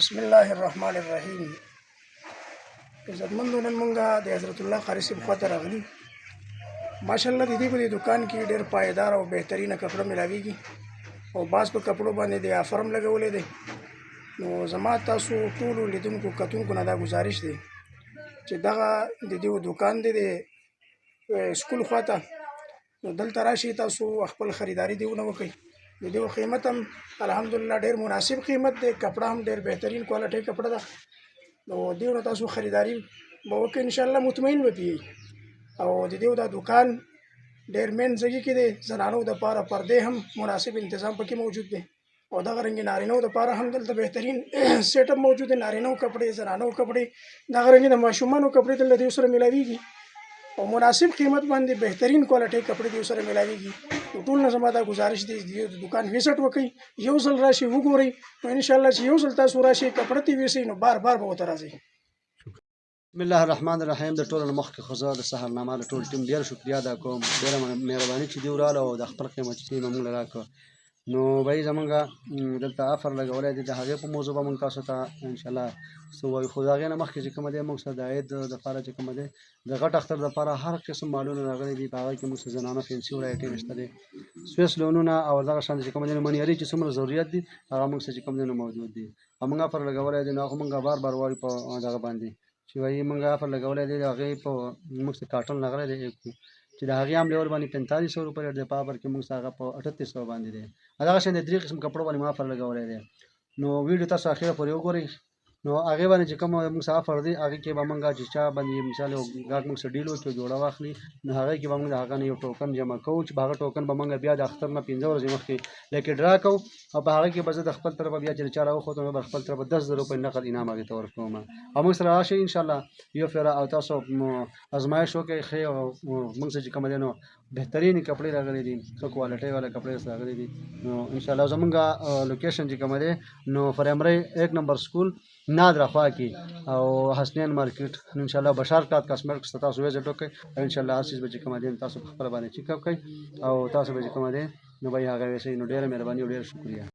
بسم الله الرحمن الرحیم. عزتمندو نن مونږه د حضرت الله قاری صاحب خواته راغلي. ماشاءالله د دې په دکان کې ډېر پایدار او بهترینه کپړه ملاویږي او باز په کپړو باندې د آفرم لګولې دی. نو زما تاسو ټولو لیدونکو کتونکو نه دا گزارش دی چې دغه د دې دکان دی د سکول خواته، نو دلته راشي تاسو خپل خریداري دیونه وکړئ. د دې قیمت هم الحمدلله ډېر مناسب قیمت دی، کپړه هم ډېر بهترین کوالټي کپړه ده. نو دیونه تاسو خریداري به وکړئ، انشاءالله مطمئن به پیږئ. او د دې دا دکان ډېر مین ځای کې دی، زنانو دپاره پردې هم مناسب انتظام پکې موجود دی او دغه رنګې نارینهو دپاره هم دلته بهترین سیټ اپ موجود دی. نارینهو کپړې، زنانو کپړې، دغه رنګې د ماشومانو کپړې دلته دیو سره ملاویږي او مناسب قیمت باندې بهترین کوالټي کپړې دیو سره ملاویږي. ټول نه زما دا گزارش دی د دکان وزټ وکړئ، یو ځل راشي وګورئ، نو انشاءالله چې یو ځل تاسو راشي کپړه تی ویسئ نو بار بار به ورته راځئ. بسم الله الرحمن الرحیم. د ټولو نه مخکې خو زه د سهارنامه د ټول ټیم ډېره شکریا ادا کوم، ډېره مهرباني چې دوی راغله او د خپل قیمتي ټیم موږ له راکړه. نو بهیي زموږ دلته آفر لګولی دی، د هغې په موضوع به موږ تاسو ته انشاءالله څه وایو. خو د هغې نه مخکې چې کومه دی موږ سره د عاید دپاره چې کومه دی د غټ اختر دپاره هر قسم مالونه راغلي دي. په هغه کې موږ سره زنانه فینسي ورایټۍ شته دی، سویس لونونه او دغه شان چې کومه دی منیاري چې څومره ضرورت دي هغه موږ سره چې کوم دی نو موجود دي. او موږ آفر لګولی دی، نو هغه موږ بار بار وایو په دغه باندې چې وایي موږ آفر لګولی دی. د هغې په موږ سره کاټن راغلی دی چې د هغې هم لیول باندې 4500 روپۍ ریټ دی، په آفر کې موږ سره هغه په 3800 باندې دی. دغه شان د 3 قسم کپړو باندې مو آفر لګولی دی. نو ویډیو تاسو اخره پورې وګورئ. نو هغې باندې چې کوم موږ سره آفر دی هغې کې به موږ چې چا باندې مثال یو ګاهک موږ سره ډیل وکړي، جوړه واخلي، نو هغې کې به موږ د هغه نه یو ټوکن جمع کوو چې په هغه ټوکن به موږ بیا د اختر نه 15 ورځې مخکې لکه ډرا کوو او په هغه کې به زه د خپل طرفه بیا چې چا راوښودم نو به خپل طرفه 10,000 روپۍ نقد انعام هغې ته ورکوم. او موږ سره راشئ انشاءالله یو فیره او تاسو ازمایش وکړئ ښې او موږ سره چې کومه دی نو بهترین کپړې راغلي دي، ښه کوالټۍ والا کپړې سره راغلي دي. نو انشاءالله زموږ لوکیشن چې کومه دی نو پرایمري 1 نمبر سکول نادره خوا کې او حسنین مارکیټ. انشاءالله بشار کلات کاسمیټکس ته تاسو وزټ وکړئ، انشاءالله هر څیز به چې کومه دی تاسو په خپله باندې چیک اپ کړئ او تاسو به چې کومه دی نو به یې هغه ویسئ. نو ډېره مهرباني او ډېره شکریه.